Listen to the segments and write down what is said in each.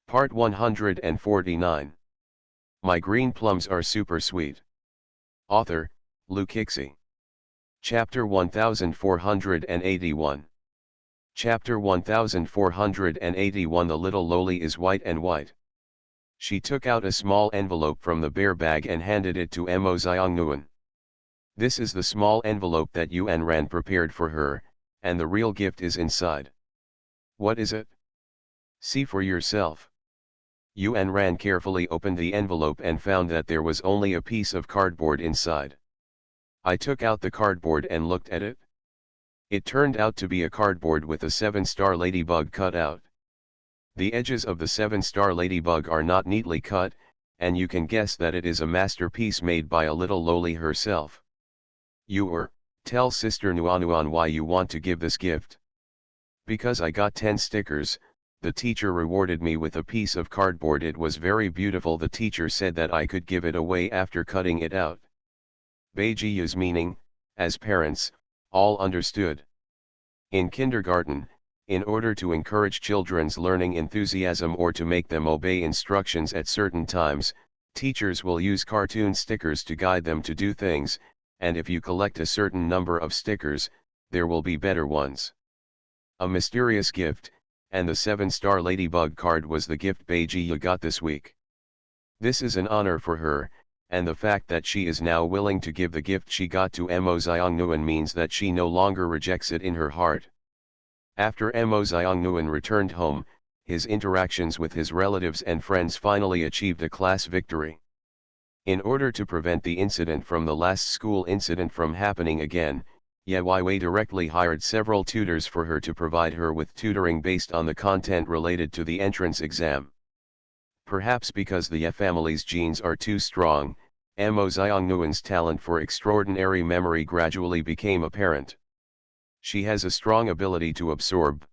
Part 149. My green plums are super sweet. Author, Luke Hixie. Chapter 1481. Chapter 1481. The little loli is white and white. She took out a small envelope from the bear bag and handed it to Mo Xiongnuan. This is the small envelope that Yuan Ran prepared for her, and the real gift is inside. What is it? See for yourself. Yuan Ran carefully opened the envelope and found that there was only a piece of cardboard inside. I took out the cardboard and looked at it. It turned out to be a cardboard with a 7-star ladybug cut out. The edges of the 7-star ladybug are not neatly cut, and you can guess that it is a masterpiece made by a little loli herself. Tell Sister Nuanuan why you want to give this gift. Because I got 10 stickers. The teacher rewarded me with a piece of cardboard. It was very beautiful. The teacher said that I could give it away after cutting it out. Beijiyu's meaning, as parents, all understood. In kindergarten, in order to encourage children's learning enthusiasm or to make them obey instructions at certain times, teachers will use cartoon stickers to guide them to do things, and if you collect a certain number of stickers, there will be better ones. A mysterious gift, and the 7-star ladybug card was the gift Beijiyu got this week. This is an honor for her, and the fact that she is now willing to give the gift she got to Mo Xiongnuan means that she no longer rejects it in her heart. After Mo Xiongnuan returned home, his interactions with his relatives and friends finally achieved a class victory. In order to prevent the incident from the last school incident from happening again, Ye Wei directly hired several tutors for her to provide her with tutoring based on the content related to the entrance exam. Perhaps because the Ye family's genes are too strong, Mo Xiongnuan's talent for extraordinary memory gradually became apparent. She has a strong ability to absorb.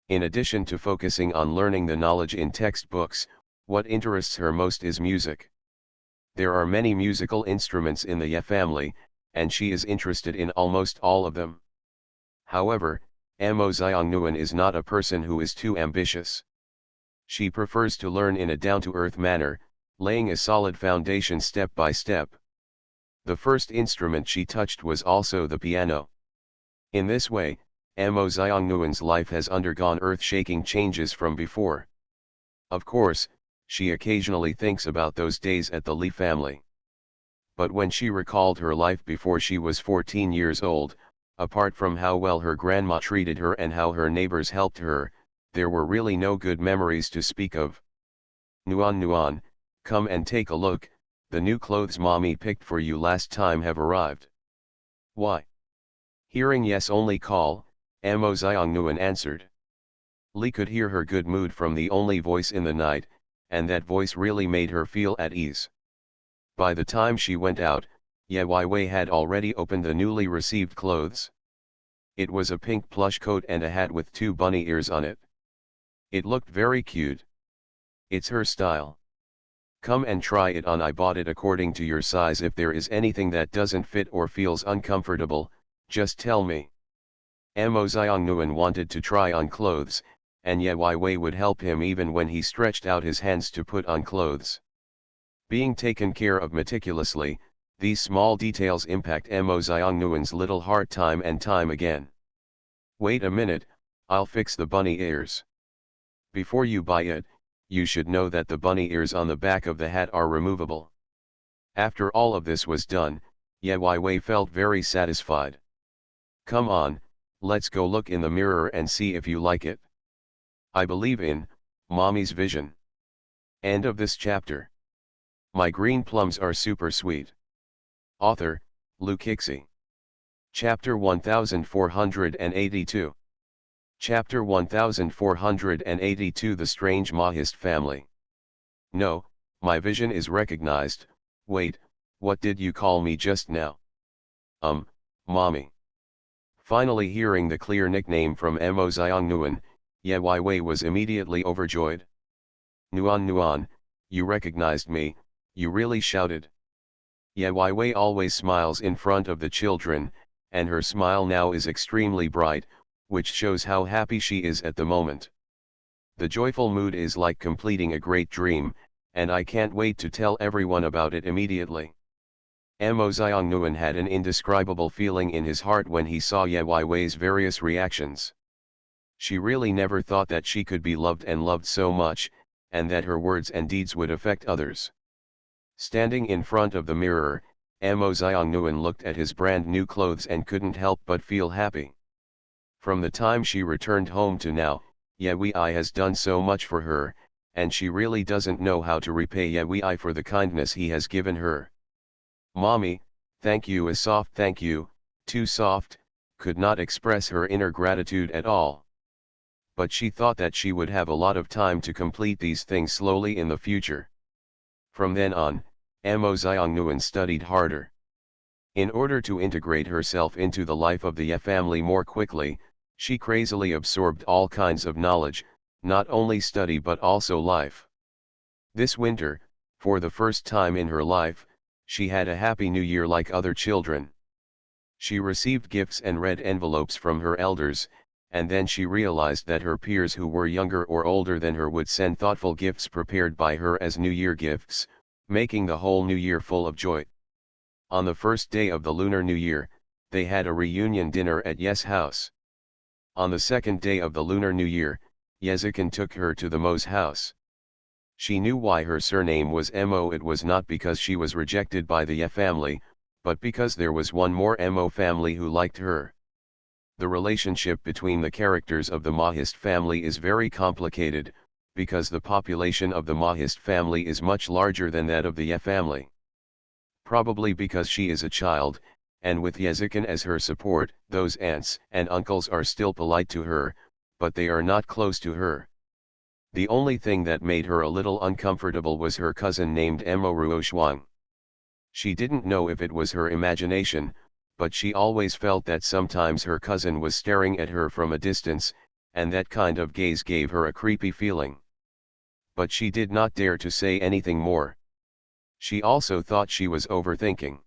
In addition to focusing on learning the knowledge in textbooks, what interests her most is music. There are many musical instruments in the Ye family, and she is interested in almost all of them. However, Mo Xiongnuan is not a person who is too ambitious. She prefers to learn in a down-to-earth manner, laying a solid foundation step by step. The first instrument she touched was also the piano. In this way, Mo Xiongnuan's life has undergone earth-shaking changes from before. Of course, she occasionally thinks about those days at the Li family. But when she recalled her life before she was 14 years old, apart from how well her grandma treated her and how her neighbors helped her, there were really no good memories to speak of. Nuan, come and take a look, the new clothes mommy picked for you last time have arrived. Why? Hearing yes only call, Mo Xiongnuan answered. Li could hear her good mood from the only voice in the night, and that voice really made her feel at ease. By the time she went out, Ye Wei had already opened the newly received clothes. It was a pink plush coat and a hat with 2 bunny ears on it. It looked very cute. It's her style. Come and try it on. I bought it according to your size. If there is anything that doesn't fit or feels uncomfortable, just tell me. Mo Xiongnuan wanted to try on clothes, and Ye Wei would help him even when he stretched out his hands to put on clothes. Being taken care of meticulously, these small details impact Mo Xiongnuan's little heart time and time again. Wait a minute, I'll fix the bunny ears. Before you buy it, you should know that the bunny ears on the back of the hat are removable. After all of this was done, Ye Wei felt very satisfied. Come on, let's go look in the mirror and see if you like it. I believe in Mommy's vision. End of this chapter. My green plums are super sweet. Author, Luke Hixie. Chapter 1482. Chapter 1482. The Strange Mahist Family. No, my vision is recognized. Wait, what did you call me just now? Mommy. Finally hearing the clear nickname from Mo Xiongnuan, Ye Wei was immediately overjoyed. Nuan, you recognized me. You really shouted. Ye Wei always smiles in front of the children, and her smile now is extremely bright, which shows how happy she is at the moment. The joyful mood is like completing a great dream, and I can't wait to tell everyone about it immediately. Mo Xiongnuan had an indescribable feeling in his heart when he saw Ye Weiwei's various reactions. She really never thought that she could be loved and loved so much, and that her words and deeds would affect others. Standing in front of the mirror, Mo Xiongnuan looked at his brand new clothes and couldn't help but feel happy. From the time she returned home to now, Ye Wei has done so much for her, and she really doesn't know how to repay Ye Wei for the kindness he has given her. Mommy, thank you. A soft thank you, too soft, could not express her inner gratitude at all. But she thought that she would have a lot of time to complete these things slowly in the future. From then on, Mo Xiongnuan studied harder. In order to integrate herself into the life of the Ye family more quickly, she crazily absorbed all kinds of knowledge, not only study but also life. This winter, for the first time in her life, she had a happy new year like other children. She received gifts and red envelopes from her elders, and then she realized that her peers who were younger or older than her would send thoughtful gifts prepared by her as New Year gifts, making the whole New Year full of joy. On the first day of the Lunar New Year, they had a reunion dinner at Ye's house. On the second day of the Lunar New Year, Yezikin took her to the Mo's house. She knew why her surname was Mo. It was not because she was rejected by the Ye family, but because there was one more Mo family who liked her. The relationship between the characters of the Mahist family is very complicated, because the population of the Mahist family is much larger than that of the Ye family. Probably because she is a child, and with Yezikin as her support, those aunts and uncles are still polite to her, but they are not close to her. The only thing that made her a little uncomfortable was her cousin named Mo Ruoshuang. She didn't know if it was her imagination, but she always felt that sometimes her cousin was staring at her from a distance, and that kind of gaze gave her a creepy feeling. But she did not dare to say anything more. She also thought she was overthinking.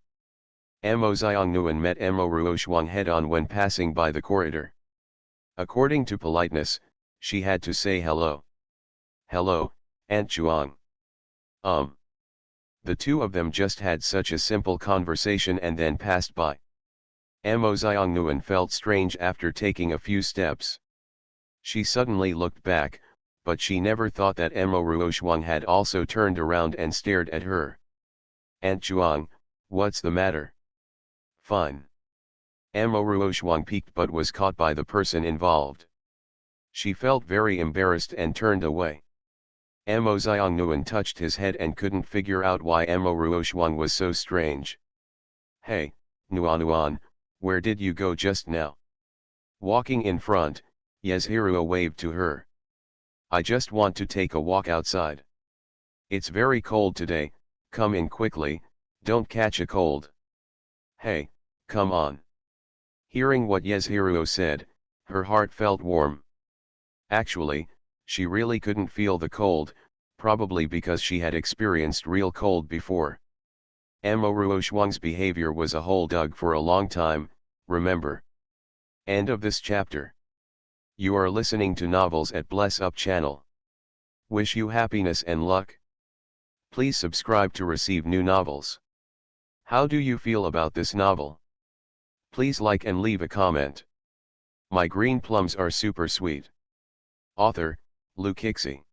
Mo Xiongnuan met Mo Ruoshuang head-on when passing by the corridor. According to politeness, she had to say hello. Hello, Aunt Chuang. The two of them just had such a simple conversation and then passed by. Mo Xiongnuan felt strange after taking a few steps. She suddenly looked back, but she never thought that Mo Ruoshuang had also turned around and stared at her. Aunt Chuang, what's the matter? Fine. Mo Ruoshuang peeked but was caught by the person involved. She felt very embarrassed and turned away. Mo Xiongnuan touched his head and couldn't figure out why Mo Ruoshuang was so strange. Hey, Nuanuan, where did you go just now? Walking in front, Yeshirua waved to her. I just want to take a walk outside. It's very cold today, come in quickly, don't catch a cold. Hey, come on. Hearing what Yeshirua said, her heart felt warm. Actually, she really couldn't feel the cold, probably because she had experienced real cold before. Mo Ruoshuang's behavior was a whole dog for a long time, remember. End of this chapter. You are listening to Novels at Bless Up channel. Wish you happiness and luck. Please subscribe to receive new novels. How do you feel about this novel? Please like and leave a comment. My green plums are super sweet. Author, Lu Kixi.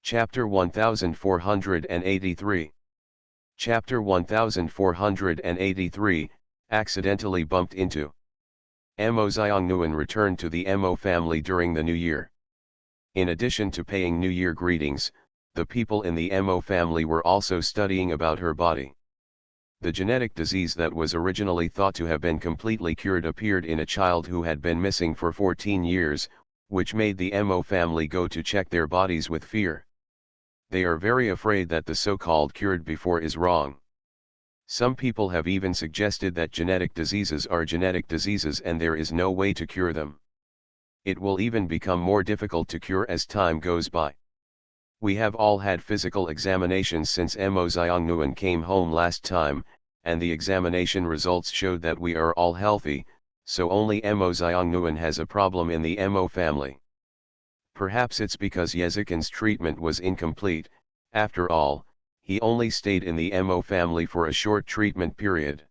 Chapter 1483. Chapter 1483, Accidentally Bumped Into. Mo Xiongnuan returned to the Mo family during the New Year. In addition to paying New Year greetings, the people in the Mo family were also studying about her body. The genetic disease that was originally thought to have been completely cured appeared in a child who had been missing for 14 years, which made the Mo family go to check their bodies with fear. They are very afraid that the so-called cured before is wrong. Some people have even suggested that genetic diseases are genetic diseases and there is no way to cure them. It will even become more difficult to cure as time goes by. We have all had physical examinations since Mo Xiongnuan came home last time, and the examination results showed that we are all healthy, so only Mo Xiongnuan has a problem in the Mo family. Perhaps it's because Yezikin's treatment was incomplete. After all, he only stayed in the Mo family for a short treatment period.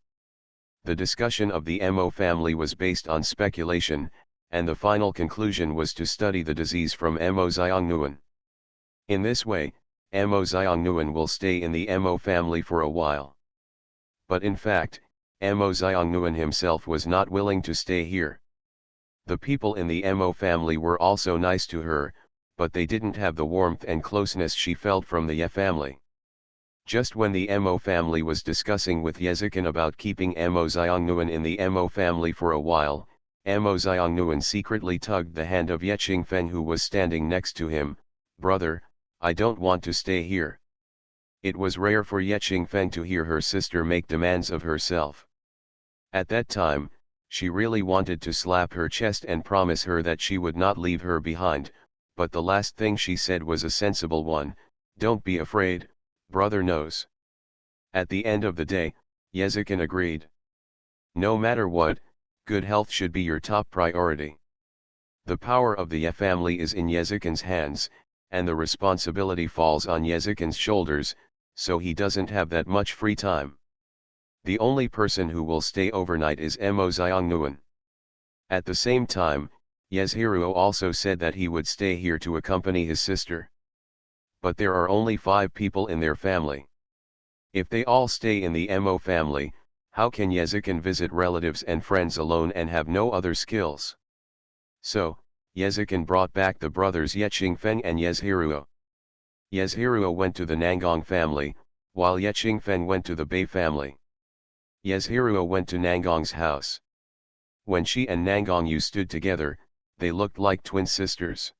The discussion of the Mo family was based on speculation, and the final conclusion was to study the disease from Mo Xiongnuan. In this way, Mo Xiongnuan will stay in the Mo family for a while. But in fact, Mo Xiongnuan himself was not willing to stay here. The people in the Mo family were also nice to her, but they didn't have the warmth and closeness she felt from the Ye family. Just when the Mo family was discussing with Yezikin about keeping Mo Xiongnuan in the Mo family for a while, Mo Xiongnuan secretly tugged the hand of Ye Qingfeng, who was standing next to him. "Brother, I don't want to stay here." It was rare for Ye Qingfeng to hear her sister make demands of herself. At that time, she really wanted to slap her chest and promise her that she would not leave her behind, but the last thing she said was a sensible one: "Don't be afraid, brother knows." At the end of the day, Yezikin agreed. No matter what, good health should be your top priority. The power of the Ye family is in Yezikin's hands, and the responsibility falls on Yezikin's shoulders, so he doesn't have that much free time. The only person who will stay overnight is Mo Xiongnuan. At the same time, Yezhiruo also said that he would stay here to accompany his sister. But there are only 5 people in their family. If they all stay in the Mo family, how can Yezikin visit relatives and friends alone and have no other skills? So, Yezikin brought back the brothers Ye Qingfeng and Yezhiruo. Yezhiruo went to the Nangong family, while Ye Qingfeng went to the Bei family. Yezhiruo went to Nangong's house. When she and Nangong Yu stood together, they looked like twin sisters.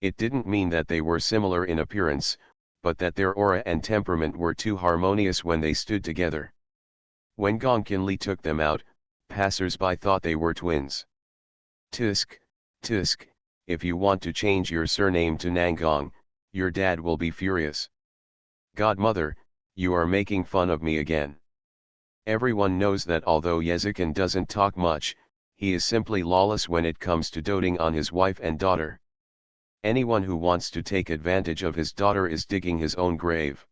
It didn't mean that they were similar in appearance, but that their aura and temperament were too harmonious when they stood together. When Gong Qinli took them out, passers-by thought they were twins. "Tisk, tisk, if you want to change your surname to Nangong, your dad will be furious." "Godmother, you are making fun of me again." Everyone knows that although Yezikin doesn't talk much, he is simply lawless when it comes to doting on his wife and daughter. Anyone who wants to take advantage of his daughter is digging his own grave.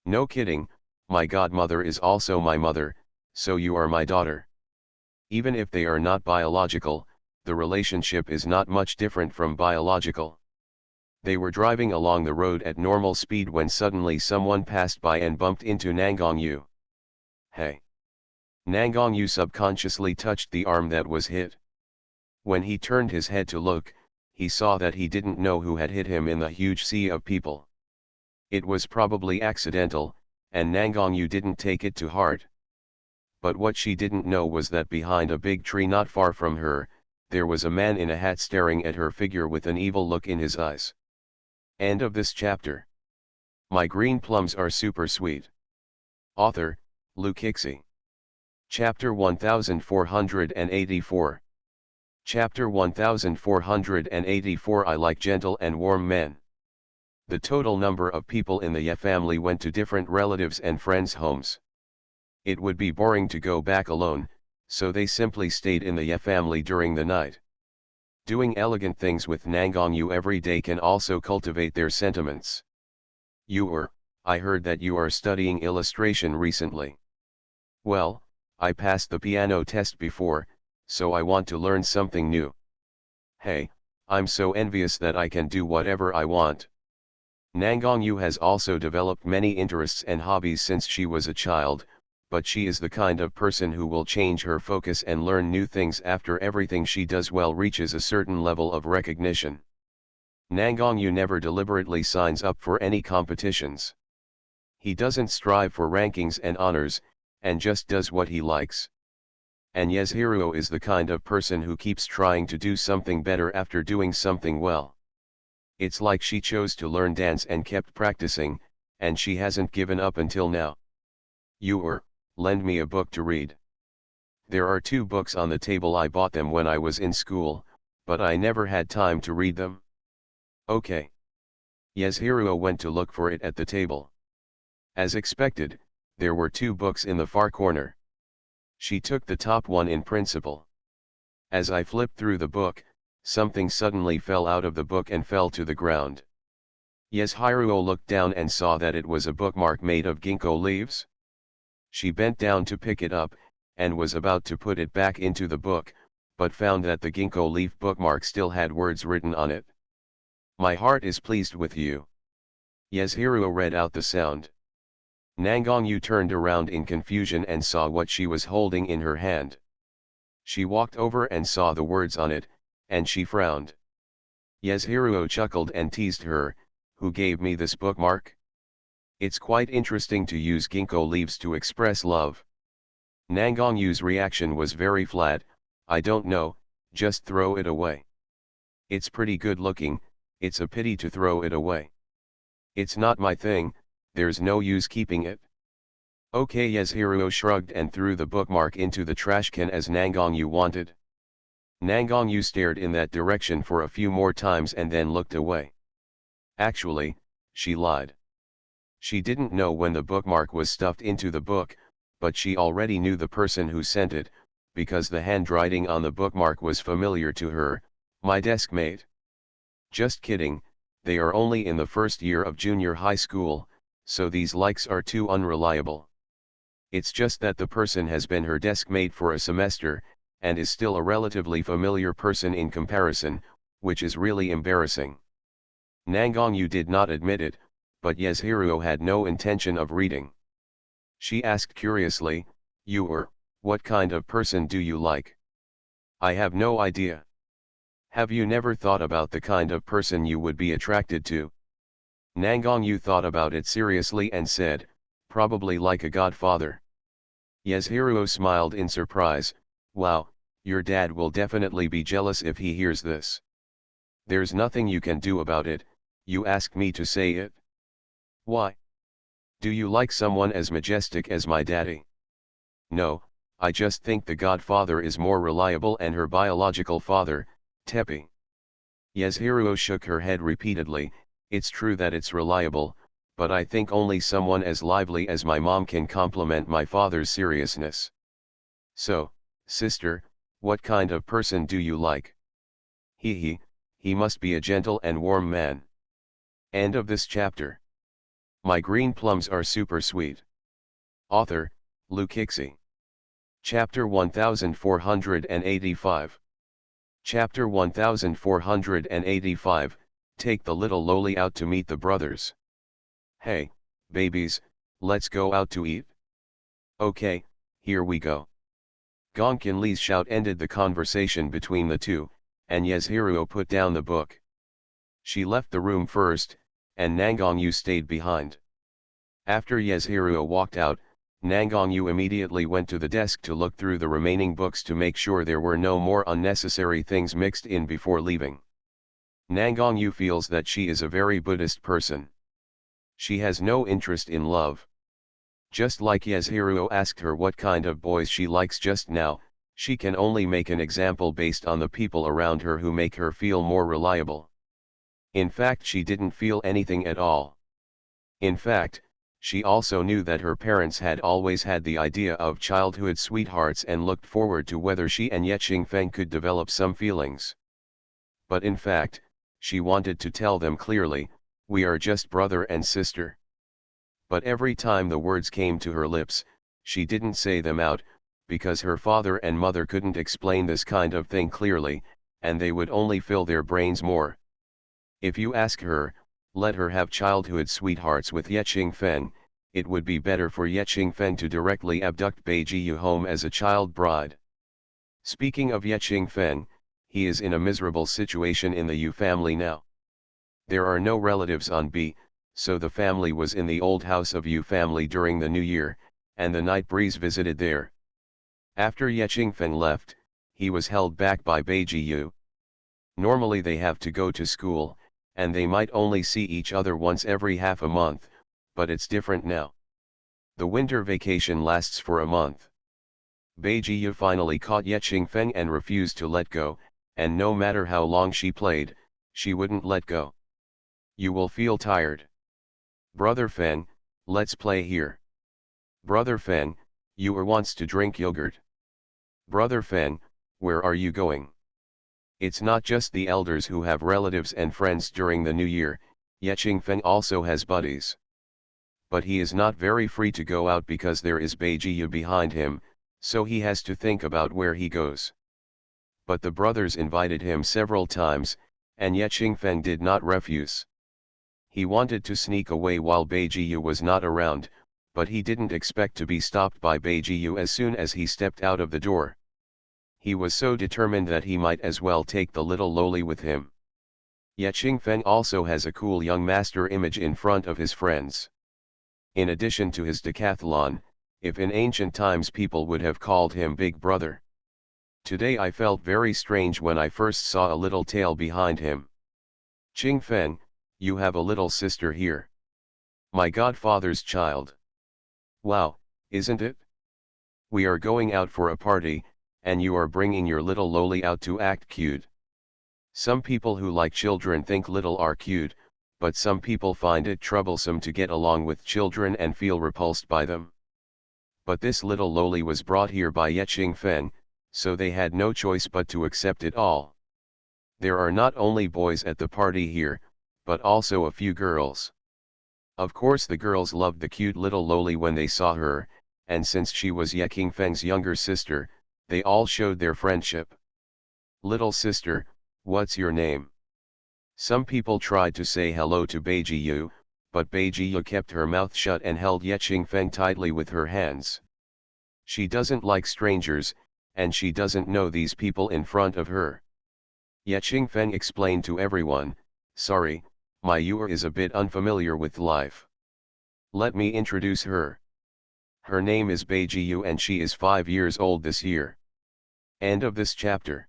"No kidding, my godmother is also my mother, so you are my daughter." Even if they are not biological, the relationship is not much different from biological. They were driving along the road at normal speed when suddenly someone passed by and bumped into Nangong Yu. "Hey!" Nangong Yu subconsciously touched the arm that was hit. When he turned his head to look, he saw that he didn't know who had hit him in the huge sea of people. It was probably accidental, and Nangong Yu didn't take it to heart. But what she didn't know was that behind a big tree not far from her, there was a man in a hat staring at her figure with an evil look in his eyes. End of this chapter. My green plums are super sweet. Author, Lu Kixi. Chapter 1484. Chapter 1484. I like gentle and warm men. The total number of people in the Ye family went to different relatives and friends' homes. It would be boring to go back alone, so they simply stayed in the Ye family during the night. Doing elegant things with Nangong Yu every day can also cultivate their sentiments. I heard that you are studying illustration recently." "Well, I passed the piano test before, so I want to learn something new." "Hey, I'm so envious that I can do whatever I want." Nangong Yu has also developed many interests and hobbies since she was a child, but she is the kind of person who will change her focus and learn new things after everything she does well reaches a certain level of recognition. Nangong Yu never deliberately signs up for any competitions. He doesn't strive for rankings and honors, and just does what he likes. And Yezhiruo is the kind of person who keeps trying to do something better after doing something well. It's like she chose to learn dance and kept practicing, and she hasn't given up until now. Lend me a book to read." "There are 2 books on the table. I bought them when I was in school, but I never had time to read them." "Okay." Yezhiruo went to look for it at the table. As expected, there were 2 books in the far corner. She took the top one in principle. As I flipped through the book, Something suddenly fell out of the book and fell to the ground. Yeshiruo looked down and saw that it was a bookmark made of ginkgo leaves. She bent down to pick it up, and was about to put it back into the book, but found that the ginkgo leaf bookmark still had words written on it. "My heart is pleased with you." Yeshiruo read out the sound. Nangongyu turned around in confusion and saw what she was holding in her hand. She walked over and saw the words on it, and she frowned. Yeshiruo chuckled and teased her, "Who gave me this bookmark? It's quite interesting to use ginkgo leaves to express love." Nangongyu's reaction was very flat. "I don't know, just throw it away. It's pretty good looking, it's a pity to throw it away. It's not my thing, there's no use keeping it." "Okay." Yeshiruo shrugged and threw the bookmark into the trash can as Nangongyu wanted. Nangongyu stared in that direction for a few more times and then looked away. Actually, she lied. She didn't know when the bookmark was stuffed into the book, but she already knew the person who sent it, because the handwriting on the bookmark was familiar to her: "My desk mate." Just kidding, they are only in the first year of junior high school, so these likes are too unreliable. It's just that the person has been her desk mate for a semester, and is still a relatively familiar person in comparison, which is really embarrassing. Nangongyu did not admit it, but Yeshiruo had no intention of reading. She asked curiously, "What kind of person do you like?" "I have no idea." "Have you never thought about the kind of person you would be attracted to?" Nangongyu thought about it seriously and said, "Probably like a godfather." Yeshiruo smiled in surprise. "Wow, your dad will definitely be jealous if he hears this." "There's nothing you can do about it, you asked me to say it." "Why? Do you like someone as majestic as my daddy?" "No, I just think the godfather is more reliable and her biological father, Teppei." Yeshiruo shook her head repeatedly. "It's true that it's reliable, but I think only someone as lively as my mom can complement my father's seriousness." "So, sister, what kind of person do you like?" He must be a gentle and warm man." End of this chapter. My green plums are super sweet. Author, Lukixi. Chapter 1485. Chapter 1485, Take the little loli out to meet the brothers. "Hey, babies, let's go out to eat?" "Okay, here we go." Gonkin Li's shout ended the conversation between the two, and Yeshiruo put down the book. She left the room first, and Nangongyu stayed behind. After Yeshiruo walked out, Nangongyu immediately went to the desk to look through the remaining books to make sure there were no more unnecessary things mixed in before leaving. Nangongyu feels that she is a very Buddhist person. She has no interest in love. Just like Yeshiruo asked her what kind of boys she likes just now, she can only make an example based on the people around her who make her feel more reliable. In fact, she didn't feel anything at all. In fact, she also knew that her parents had always had the idea of childhood sweethearts and looked forward to whether she and Ye Qingfeng could develop some feelings. But in fact, she wanted to tell them clearly, "We are just brother and sister." But every time the words came to her lips, she didn't say them out, because her father and mother couldn't explain this kind of thing clearly, and they would only fill their brains more. If you ask her, let her have childhood sweethearts with Ye Qingfeng, it would be better for Ye Qingfeng to directly abduct Beiji home as a child bride. Speaking of Ye Qingfeng, he is in a miserable situation in the Yu family now. There are no relatives on B, so the family was in the old house of Yu family during the New Year, and the night breeze visited there. After Ye Qingfeng left, he was held back by Beiji Yu. Normally they have to go to school, and they might only see each other once every half a month, but it's different now. The winter vacation lasts for a month. Beiji Yu finally caught Ye Qingfeng and refused to let go, and no matter how long she played, she wouldn't let go. "You will feel tired. Brother Feng, let's play here. Brother Feng, you wants to drink yogurt. Brother Feng, where are you going?" It's not just the elders who have relatives and friends during the new year, Ye Qingfeng also has buddies. But he is not very free to go out because there is Beijiu behind him, so he has to think about where he goes. But the brothers invited him several times, and Ye Qingfeng did not refuse. He wanted to sneak away while Beijiu was not around, but he didn't expect to be stopped by Beijiu as soon as he stepped out of the door. He was so determined that he might as well take the little loli with him. Ye Qingfeng also has a cool young master image in front of his friends. In addition to his decathlon, if in ancient times people would have called him Big Brother. Today I felt very strange when I first saw a little tail behind him. Qingfeng, you have a little sister here. My godfather's child. Wow, isn't it? We are going out for a party, and you are bringing your little loli out to act cute. Some people who like children think little are cute, but some people find it troublesome to get along with children and feel repulsed by them. But this little loli was brought here by Ye Qingfeng, so they had no choice but to accept it all. There are not only boys at the party here, but also a few girls. Of course the girls loved the cute little loli when they saw her, and since she was Ye Qingfeng's younger sister, they all showed their friendship. Little sister, what's your name? Some people tried to say hello to Beijiu, but Beijiu kept her mouth shut and held Ye Qingfeng tightly with her hands. She doesn't like strangers, and she doesn't know these people in front of her. Ye Qingfeng explained to everyone, sorry, my Yuer is a bit unfamiliar with life. Let me introduce her. Her name is Beijiu and she is 5 years old this year. End of this chapter.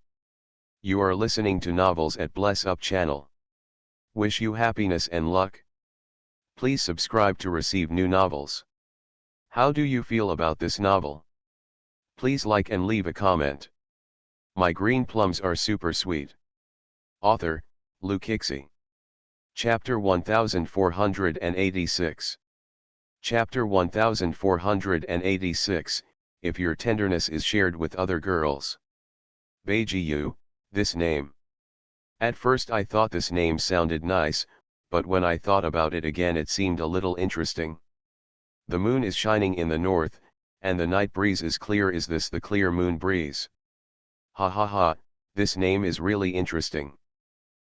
You are listening to Novels at Bless Up channel. Wish you happiness and luck. Please subscribe to receive new novels. How do you feel about this novel? Please like and leave a comment. My green plums are super sweet. Author, Lu Kixi. Chapter 1486. Chapter 1486, If your tenderness is shared with other girls. Beijiu, this name. At first I thought this name sounded nice, but when I thought about it again it seemed a little interesting. The moon is shining in the north, and the night breeze is clear. Is this the clear moon breeze? Ha ha ha, this name is really interesting.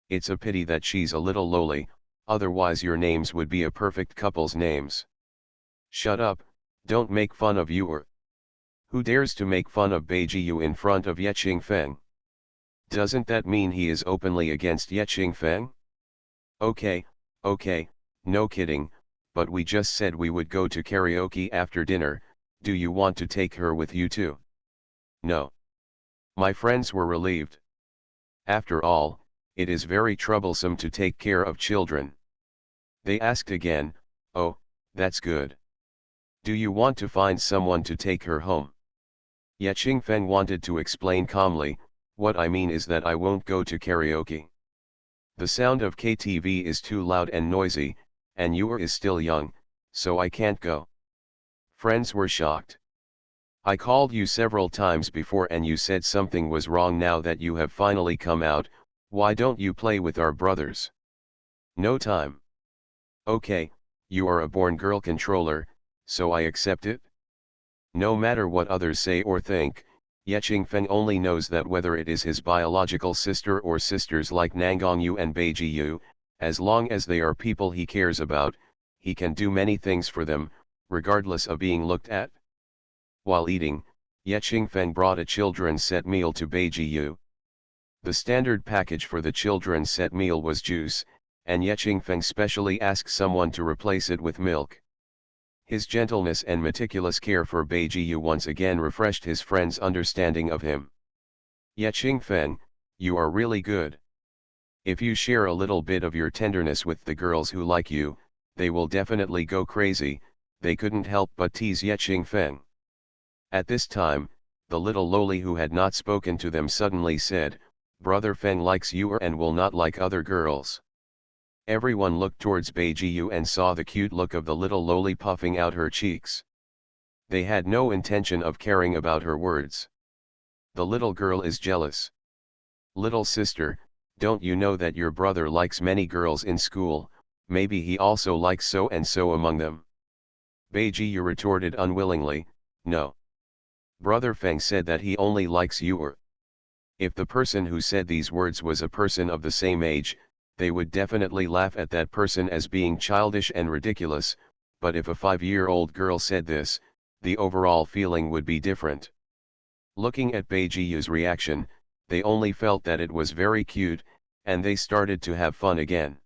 It's a pity that she's a little lowly, otherwise your names would be a perfect couple's names. Shut up, don't make fun of Yuer. Who dares to make fun of Beijiu in front of Ye Qingfeng? Doesn't that mean he is openly against Ye Qingfeng? Okay, no kidding, but we just said we would go to karaoke after dinner. Do you want to take her with you too? No. My friends were relieved. After all, it is very troublesome to take care of children. They asked again, oh, that's good. Do you want to find someone to take her home? Ye Qingfeng wanted to explain calmly, what I mean is that I won't go to karaoke. The sound of KTV is too loud and noisy, and Yuer is still young, so I can't go. Friends were shocked. I called you several times before and you said something was wrong. Now that you have finally come out, why don't you play with our brothers? No time. Okay, you are a born girl controller, so I accept it. No matter what others say or think, Ye Qingfeng only knows that whether it is his biological sister or sisters like Nangongyu and Beijiu, as long as they are people he cares about, he can do many things for them, regardless of being looked at. While eating, Ye Qingfeng brought a children's set meal to Beijiu. The standard package for the children's set meal was juice, and Ye Qingfeng specially asked someone to replace it with milk. His gentleness and meticulous care for Beijiu once again refreshed his friend's understanding of him. Ye Qingfeng, you are really good. If you share a little bit of your tenderness with the girls who like you, they will definitely go crazy. They couldn't help but tease Ye Qingfeng. At this time, the little loli who had not spoken to them suddenly said, Brother Feng likes you and will not like other girls. Everyone looked towards Beijiu and saw the cute look of the little loli puffing out her cheeks. They had no intention of caring about her words. The little girl is jealous. Little sister, don't you know that your brother likes many girls in school, maybe he also likes so and so among them? Beiji retorted unwillingly, no. Brother Feng said that he only likes you. If the person who said these words was a person of the same age, they would definitely laugh at that person as being childish and ridiculous, but if a 5-year-old girl said this, the overall feeling would be different. Looking at Beijiyu's reaction, they only felt that it was very cute, and they started to have fun again.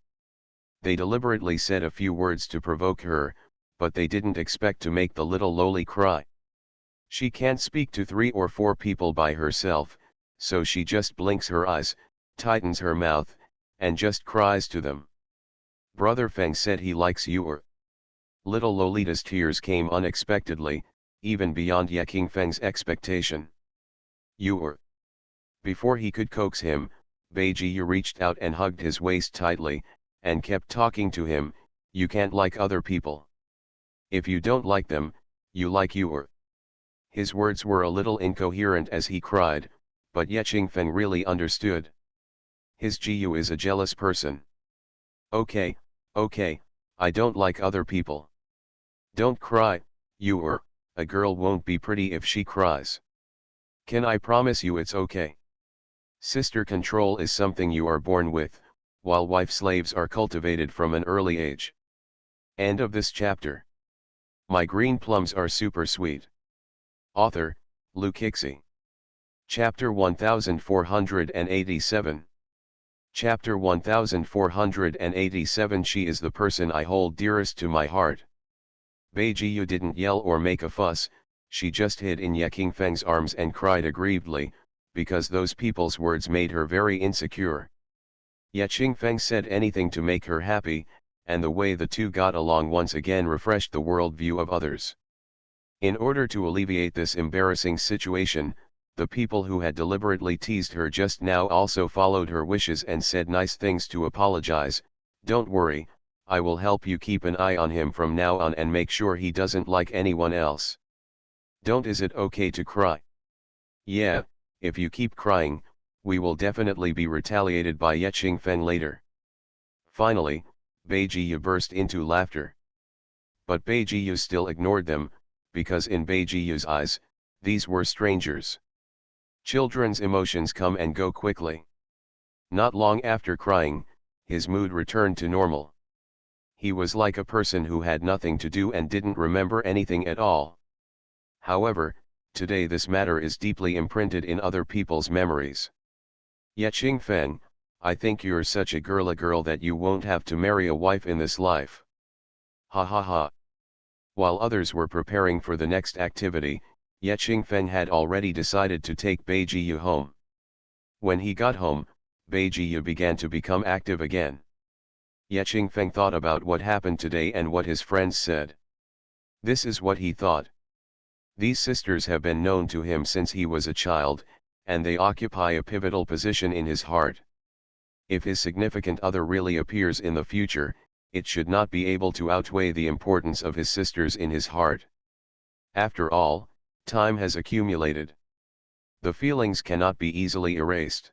They deliberately said a few words to provoke her, but they didn't expect to make the little loli cry. She can't speak to 3 or 4 people by herself, so she just blinks her eyes, tightens her mouth, and just cries to them. Brother Feng said he likes you. Little Lolita's tears came unexpectedly, even beyond Ye Qingfeng's expectation. You. Before he could coax him, Beiji reached out and hugged his waist tightly, and kept talking to him, you can't like other people. If you don't like them, you like you. His words were a little incoherent as he cried, but Ye Qingfeng really understood. His Jiu is a jealous person. Okay, I don't like other people. Don't cry, you. A girl won't be pretty if she cries. Can I promise you it's okay? Sister control is something you are born with, while wife slaves are cultivated from an early age. End of this chapter. My green plums are super sweet. Author, Lu Kixi. Chapter 1487. Chapter 1487. She is the person I hold dearest to my heart. Beiji didn't yell or make a fuss, she just hid in Ye Qingfeng's arms and cried aggrievedly, because those people's words made her very insecure. Ye Qingfeng said anything to make her happy, and the way the two got along once again refreshed the worldview of others. In order to alleviate this embarrassing situation, the people who had deliberately teased her just now also followed her wishes and said nice things to apologize. Don't worry, I will help you keep an eye on him from now on and make sure he doesn't like anyone else. Don't. Is it okay to cry? Yeah, if you keep crying, we will definitely be retaliated by Ye Qingfeng later. Finally, Beiji burst into laughter. But Beiji still ignored them, because in Beiji's eyes, these were strangers. Children's emotions come and go quickly. Not long after crying, his mood returned to normal. He was like a person who had nothing to do and didn't remember anything at all. However, today this matter is deeply imprinted in other people's memories. Ye Qingfeng, I think you're such a girl that you won't have to marry a wife in this life. Ha ha ha. While others were preparing for the next activity, Ye Qingfeng had already decided to take Beiji home. When he got home, Beiji began to become active again. Ye Qingfeng thought about what happened today and what his friends said. This is what he thought. These sisters have been known to him since he was a child, and they occupy a pivotal position in his heart. If his significant other really appears in the future, it should not be able to outweigh the importance of his sisters in his heart. After all, time has accumulated. The feelings cannot be easily erased.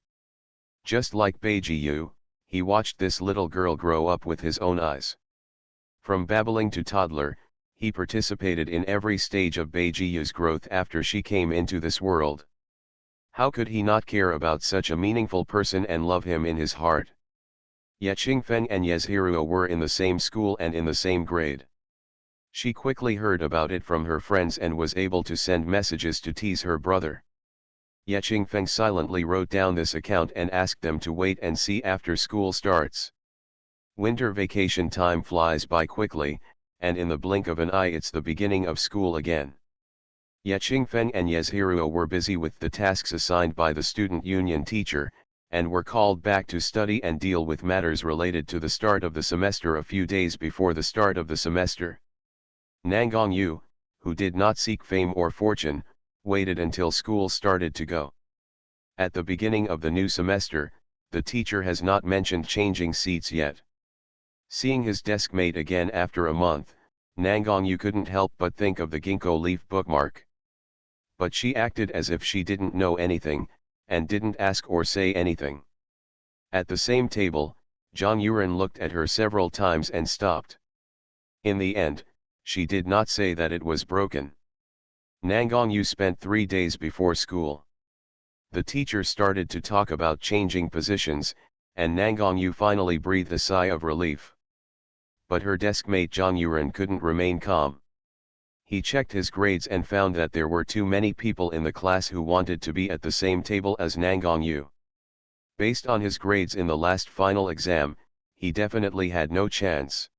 Just like Beiji, he watched this little girl grow up with his own eyes. From babbling to toddler, he participated in every stage of Beiji's growth after she came into this world. How could he not care about such a meaningful person and love him in his heart? Ye Qingfeng and Yezhiruo were in the same school and in the same grade. She quickly heard about it from her friends and was able to send messages to tease her brother. Ye Qingfeng silently wrote down this account and asked them to wait and see after school starts. Winter vacation time flies by quickly, and in the blink of an eye it's the beginning of school again. Ye Qingfeng and Yezhiruo were busy with the tasks assigned by the student union teacher, and were called back to study and deal with matters related to the start of the semester a few days before the start of the semester. Nangang Yu, who did not seek fame or fortune, waited until school started to go. At the beginning of the new semester, the teacher has not mentioned changing seats yet. Seeing his desk mate again after a month, Nangang Yu couldn't help but think of the ginkgo leaf bookmark. But she acted as if she didn't know anything, and didn't ask or say anything. At the same table, Jang Yuren looked at her several times and stopped. In the end, she did not say that it was broken. Nangongyu spent 3 days before school. The teacher started to talk about changing positions, and Nangongyu finally breathed a sigh of relief. But her deskmate Jang Yuren couldn't remain calm. He checked his grades and found that there were too many people in the class who wanted to be at the same table as Nangongyu. Based on his grades in the last final exam, he definitely had no chance.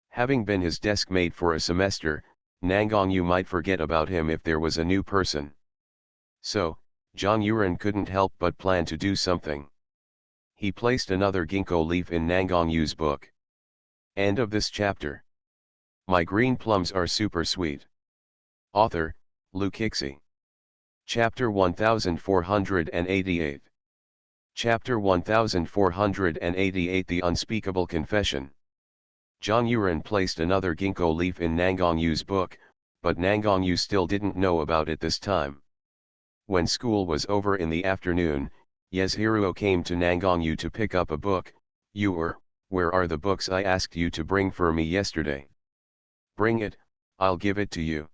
Having been his deskmate for a semester, Nangongyu might forget about him if there was a new person. So, Jang Yuren couldn't help but plan to do something. He placed another ginkgo leaf in Nangongyu's book. End of this chapter. My green plums are super sweet. Author, Lu Kixi. Chapter 1488. Chapter 1488 The Unspeakable Confession. Jang Yuren placed another ginkgo leaf in Nangongyu's book, but Nangongyu still didn't know about it this time. When school was over in the afternoon, Yeshiruo came to Nangongyu to pick up a book. Where are the books I asked you to bring for me yesterday? Bring it, I'll give it to you.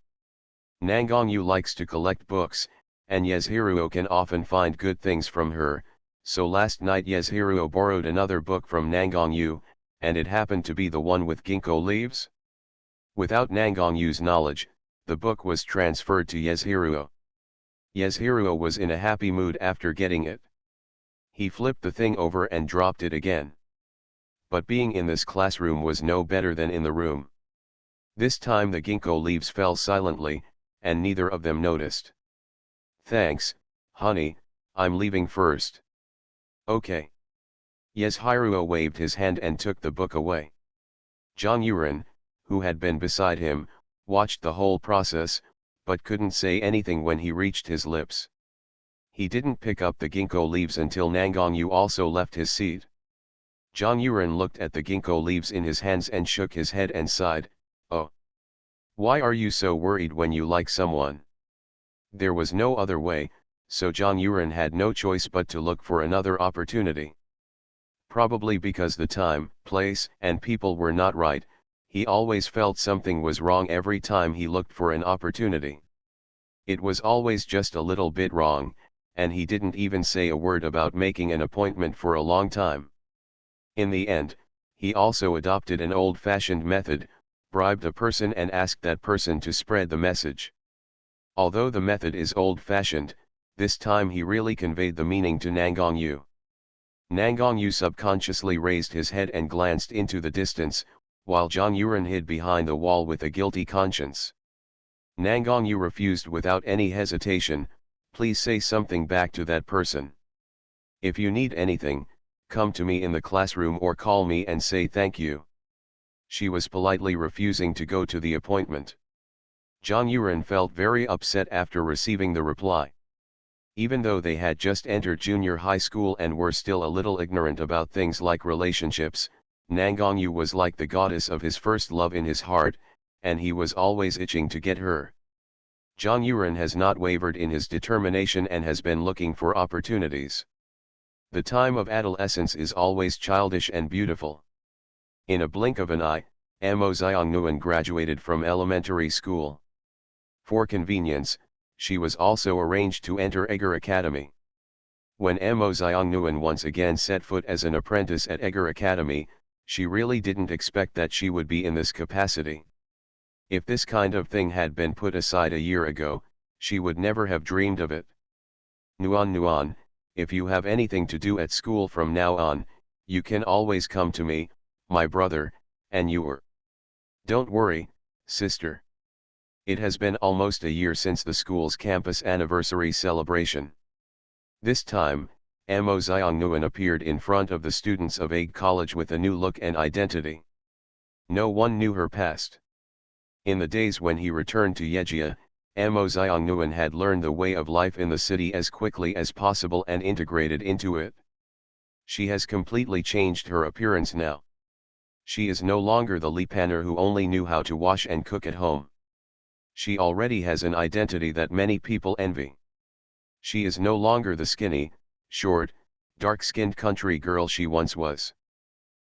Nangongyu likes to collect books, and Yeshiruo can often find good things from her, so last night Yeshiruo borrowed another book from Nangongyu, and it happened to be the one with ginkgo leaves. Without Nangongyu's knowledge, the book was transferred to Yeshiruo. Yeshiruo was in a happy mood after getting it. He flipped the thing over and dropped it again. But being in this classroom was no better than in the room. This time the ginkgo leaves fell silently, and neither of them noticed. Thanks, honey, I'm leaving first. Okay. Yeshiruo waved his hand and took the book away. Jang Yuren, who had been beside him, watched the whole process, but couldn't say anything when he reached his lips. He didn't pick up the ginkgo leaves until Nangongyu also left his seat. Jang Yuren looked at the ginkgo leaves in his hands and shook his head and sighed, oh. Why are you so worried when you like someone? There was no other way, so Jang Yuren had no choice but to look for another opportunity. Probably because the time, place, and people were not right, he always felt something was wrong every time he looked for an opportunity. It was always just a little bit wrong, and he didn't even say a word about making an appointment for a long time. In the end, he also adopted an old-fashioned method, bribed a person and asked that person to spread the message. Although the method is old-fashioned, this time he really conveyed the meaning to Nangongyu. Nangongyu subconsciously raised his head and glanced into the distance, while Jang Yuren hid behind the wall with a guilty conscience. Nangongyu refused without any hesitation, please say something back to that person. If you need anything, come to me in the classroom or call me and say thank you. She was politely refusing to go to the appointment. Jang Yuren felt very upset after receiving the reply. Even though they had just entered junior high school and were still a little ignorant about things like relationships, Nangongyu was like the goddess of his first love in his heart, and he was always itching to get her. Jang Yuren has not wavered in his determination and has been looking for opportunities. The time of adolescence is always childish and beautiful. In a blink of an eye, Mo Xiangnuen graduated from elementary school. For convenience, she was also arranged to enter Egger Academy. When Mo Xiangnuen once again set foot as an apprentice at Egger Academy, she really didn't expect that she would be in this capacity. If this kind of thing had been put aside a year ago, she would never have dreamed of it. Nuan, if you have anything to do at school from now on, you can always come to me, my brother, and you. Don't worry, sister. It has been almost a year since the school's campus anniversary celebration. This time, Mo Xiangnuen appeared in front of the students of Egg College with a new look and identity. No one knew her past. In the days when he returned to Yejia, Mo Xiangnuen had learned the way of life in the city as quickly as possible and integrated into it. She has completely changed her appearance now. She is no longer the Lipaner who only knew how to wash and cook at home. She already has an identity that many people envy. She is no longer the skinny, short, dark-skinned country girl she once was.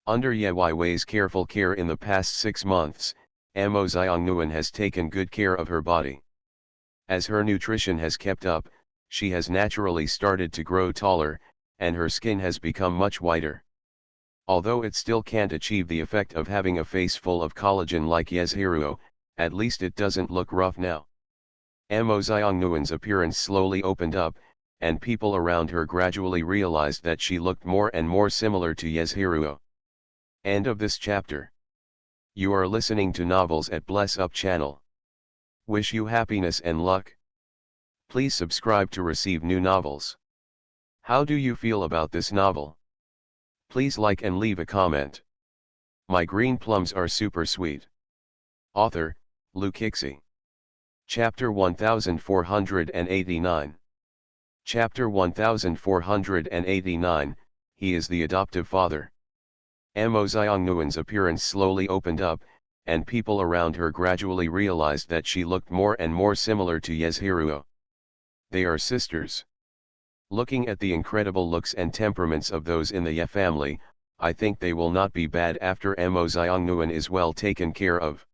Under Ye Wei's careful care in the past 6 months, Mo Xiangnuen has taken good care of her body. As her nutrition has kept up, she has naturally started to grow taller, and her skin has become much whiter. Although it still can't achieve the effect of having a face full of collagen like Yeshiruo, at least it doesn't look rough now. Mo Xiangnuen's appearance slowly opened up, and people around her gradually realized that she looked more and more similar to Yeshiruo. End of this chapter. You are listening to Novels at Bless Up channel. Wish you happiness and luck. Please subscribe to receive new novels. How do you feel about this novel? Please like and leave a comment. My green plums are super sweet. Author, Lu Kixi. Chapter 1489. Chapter 1489, He is the adoptive father. Mo Xiangnuen's appearance slowly opened up, and people around her gradually realized that she looked more and more similar to Yeshiruo. They are sisters. Looking at the incredible looks and temperaments of those in the Ye family, I think they will not be bad after Mo Xiangnuen is well taken care of.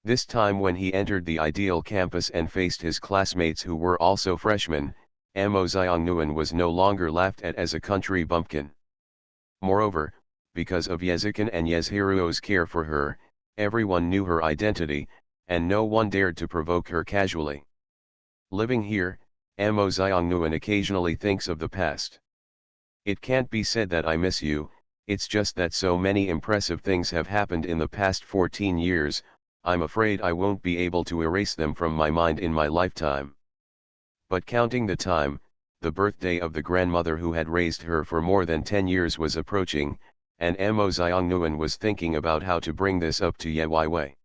This time when he entered the ideal campus and faced his classmates who were also freshmen, Mo Xiangnuen was no longer laughed at as a country bumpkin. Moreover, because of Yezikin and Yeshiruo's care for her, everyone knew her identity, and no one dared to provoke her casually. Living here, Mo Xiangnuen occasionally thinks of the past. It can't be said that I miss you, it's just that so many impressive things have happened in the past 14 years, I'm afraid I won't be able to erase them from my mind in my lifetime. But counting the time, the birthday of the grandmother who had raised her for more than 10 years was approaching, and Mo Xiangnuen was thinking about how to bring this up to Ye Wei.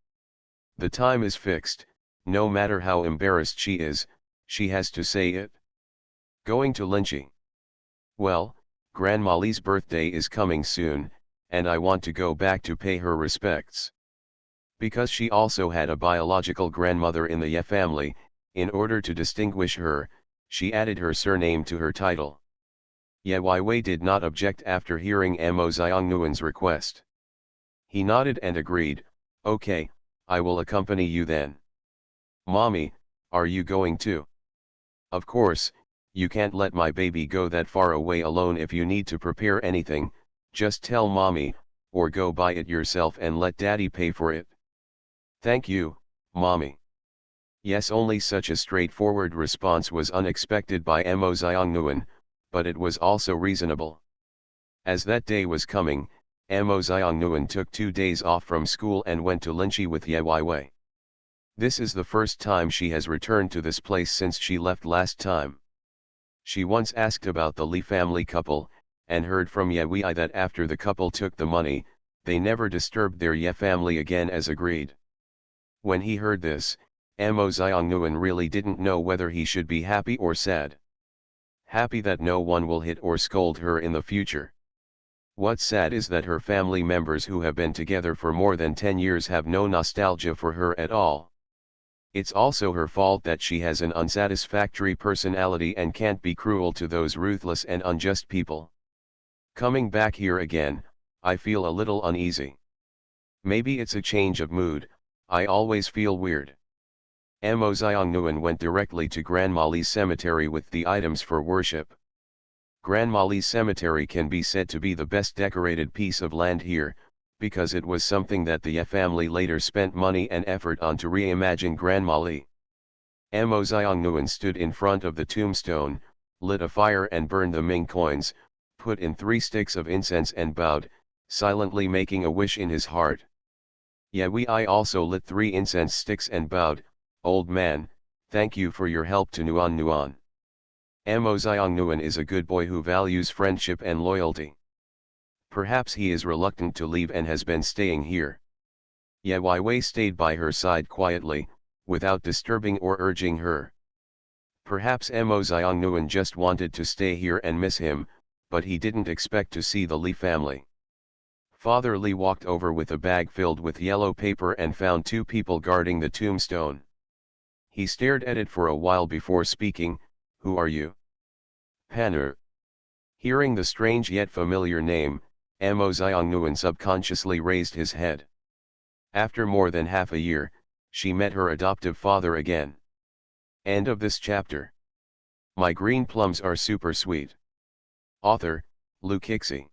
The time is fixed, no matter how embarrassed she is, she has to say it. Going to Linchi. Well, Grandma Li's birthday is coming soon, and I want to go back to pay her respects. Because she also had a biological grandmother in the Ye family, in order to distinguish her, she added her surname to her title. Ye Wei did not object after hearing Mo Xiangnuen's request. He nodded and agreed, okay, I will accompany you then. Mommy, are you going too? Of course, you can't let my baby go that far away alone. If you need to prepare anything, just tell mommy, or go buy it yourself and let daddy pay for it. Thank you, mommy. Yes, only such a straightforward response was unexpected by Mo Xiangnuen, but it was also reasonable. As that day was coming, Mo Xiangnuen took 2 days off from school and went to Linchi with Ye Wei. This is the first time she has returned to this place since she left last time. She once asked about the Li family couple, and heard from Ye Wei that after the couple took the money, they never disturbed their Ye family again as agreed. When he heard this, Mo Xiangnuen really didn't know whether he should be happy or sad. Happy that no one will hit or scold her in the future. What's sad is that her family members who have been together for more than 10 years have no nostalgia for her at all. It's also her fault that she has an unsatisfactory personality and can't be cruel to those ruthless and unjust people. Coming back here again, I feel a little uneasy. Maybe it's a change of mood, I always feel weird. Mo Xiangnuen went directly to Grandma Li's cemetery with the items for worship. Grandma Li's cemetery can be said to be the best decorated piece of land here, because it was something that the Ye family later spent money and effort on to reimagine Grandma Li. Mo Xiangnuen stood in front of the tombstone, lit a fire and burned the Ming coins, put in 3 sticks of incense and bowed, silently making a wish in his heart. Ye Wei also lit 3 incense sticks and bowed, old man, thank you for your help to Nuan Nuan. Mo Xiangnuen is a good boy who values friendship and loyalty. Perhaps he is reluctant to leave and has been staying here. Ye Wei stayed by her side quietly, without disturbing or urging her. Perhaps Mo Xiangnuen just wanted to stay here and miss him, but he didn't expect to see the Li family. Father Li walked over with a bag filled with yellow paper and found 2 people guarding the tombstone. He stared at it for a while before speaking, who are you? Panur. Hearing the strange yet familiar name, Mo Xiongnuan subconsciously raised his head. After more than half a year, she met her adoptive father again. End of this chapter. My green plums are super sweet. Author, Lou Kixie.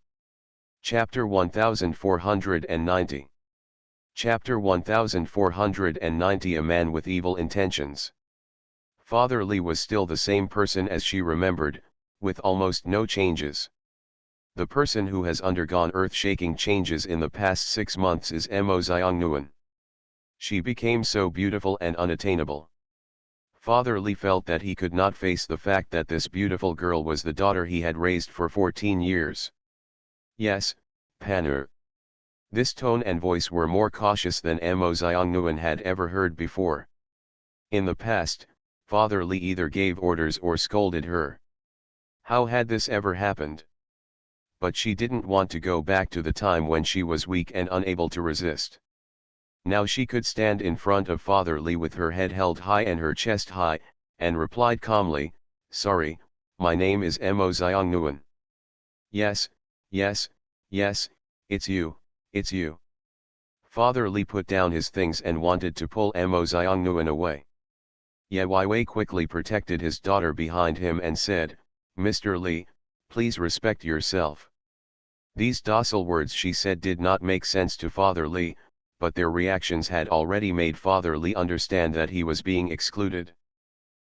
Chapter 1490. Chapter 1490. A Man with Evil Intentions. Father Li was still the same person as she remembered, with almost no changes. The person who has undergone earth-shaking changes in the past 6 months is Mo Xiongnuan. She became so beautiful and unattainable. Father Li felt that he could not face the fact that this beautiful girl was the daughter he had raised for 14 years. Yes, Panur. This tone and voice were more cautious than Mo Xiongnuan had ever heard before. In the past, Father Li either gave orders or scolded her. How had this ever happened? But she didn't want to go back to the time when she was weak and unable to resist. Now she could stand in front of Father Li with her head held high and her chest high, and replied calmly, "Sorry, my name is Mo Xiongnuan." "Yes, yes, yes, it's you, it's you." Father Li put down his things and wanted to pull Mo Xiongnuan away. Ye Wei quickly protected his daughter behind him and said, "Mr. Li, please respect yourself." These docile words she said did not make sense to Father Li, but their reactions had already made Father Li understand that he was being excluded.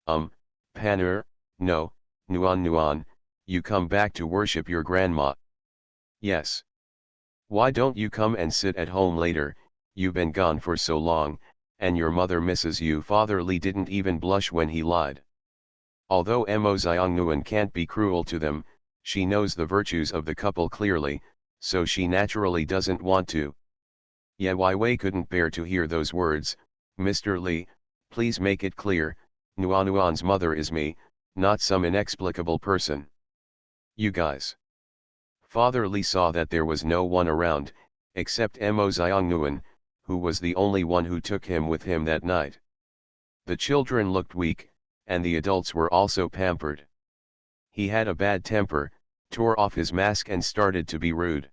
Panur, no, Nuan, you come back to worship your grandma." "Yes. Why don't you come and sit at home later, you've been gone for so long, and your mother misses you." Father Li didn't even blush when he lied. Although Mo Xiongnuan can't be cruel to them, she knows the virtues of the couple clearly, so she naturally doesn't want to. Ye Wei couldn't bear to hear those words. "Mr. Li, please make it clear, Nuan's mother is me, not some inexplicable person." "You guys." Father Li saw that there was no one around, except Mo Xiongnuan, who was the only one who took him with him that night. The children looked weak, and the adults were also pampered. He had a bad temper, tore off his mask and started to be rude.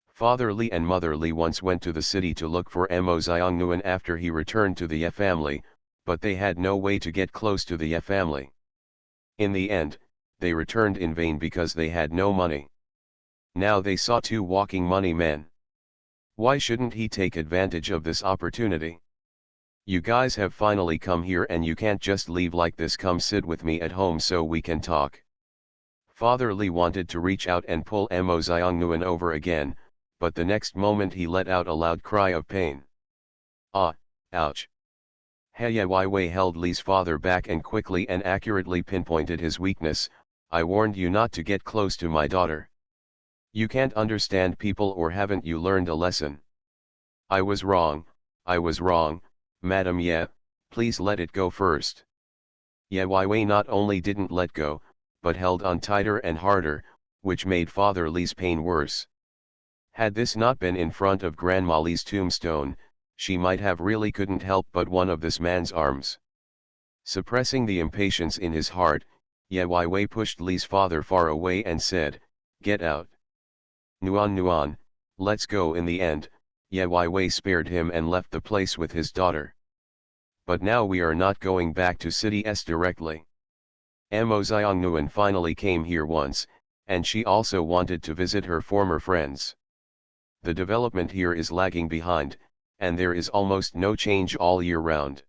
Father Li and Mother Li once went to the city to look for Mo Xiongnuan after he returned to the Ye family, but they had no way to get close to the Ye family. In the end, they returned in vain because they had no money. Now they saw 2 walking money men. Why shouldn't he take advantage of this opportunity? "You guys have finally come here and you can't just leave like this. Come sit with me at home so we can talk." Father Li wanted to reach out and pull Mo Xiongnuan over again, but the next moment he let out a loud cry of pain. "Ah, ouch." Ye Wei held Li's father back and quickly and accurately pinpointed his weakness. "I warned you not to get close to my daughter. You can't understand people, or haven't you learned a lesson?" I was wrong, Madam Ye, please let it go first." Ye Wei not only didn't let go, but held on tighter and harder, which made Father Li's pain worse. Had this not been in front of Grandma Li's tombstone, she might have really couldn't help but one of this man's arms. Suppressing the impatience in his heart, Ye Wei pushed Li's father far away and said, "Get out. Nuan, let's go." In the end, Ye Wei spared him and left the place with his daughter. "But now we are not going back to City S directly. Mo Xiongnuan finally came here once, and she also wanted to visit her former friends. The development here is lagging behind, and there is almost no change all year round.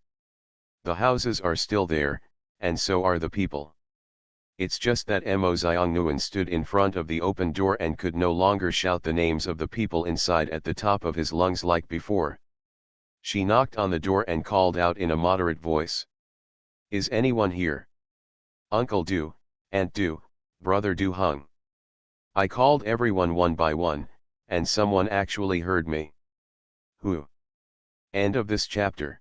The houses are still there, and so are the people. It's just that Mo Xiongnuan stood in front of the open door and could no longer shout the names of the people inside at the top of his lungs like before. She knocked on the door and called out in a moderate voice. "Is anyone here? Uncle Du, Aunt Du, Brother Du Hung." I called everyone one by one, and someone actually heard me. Who? End of this chapter.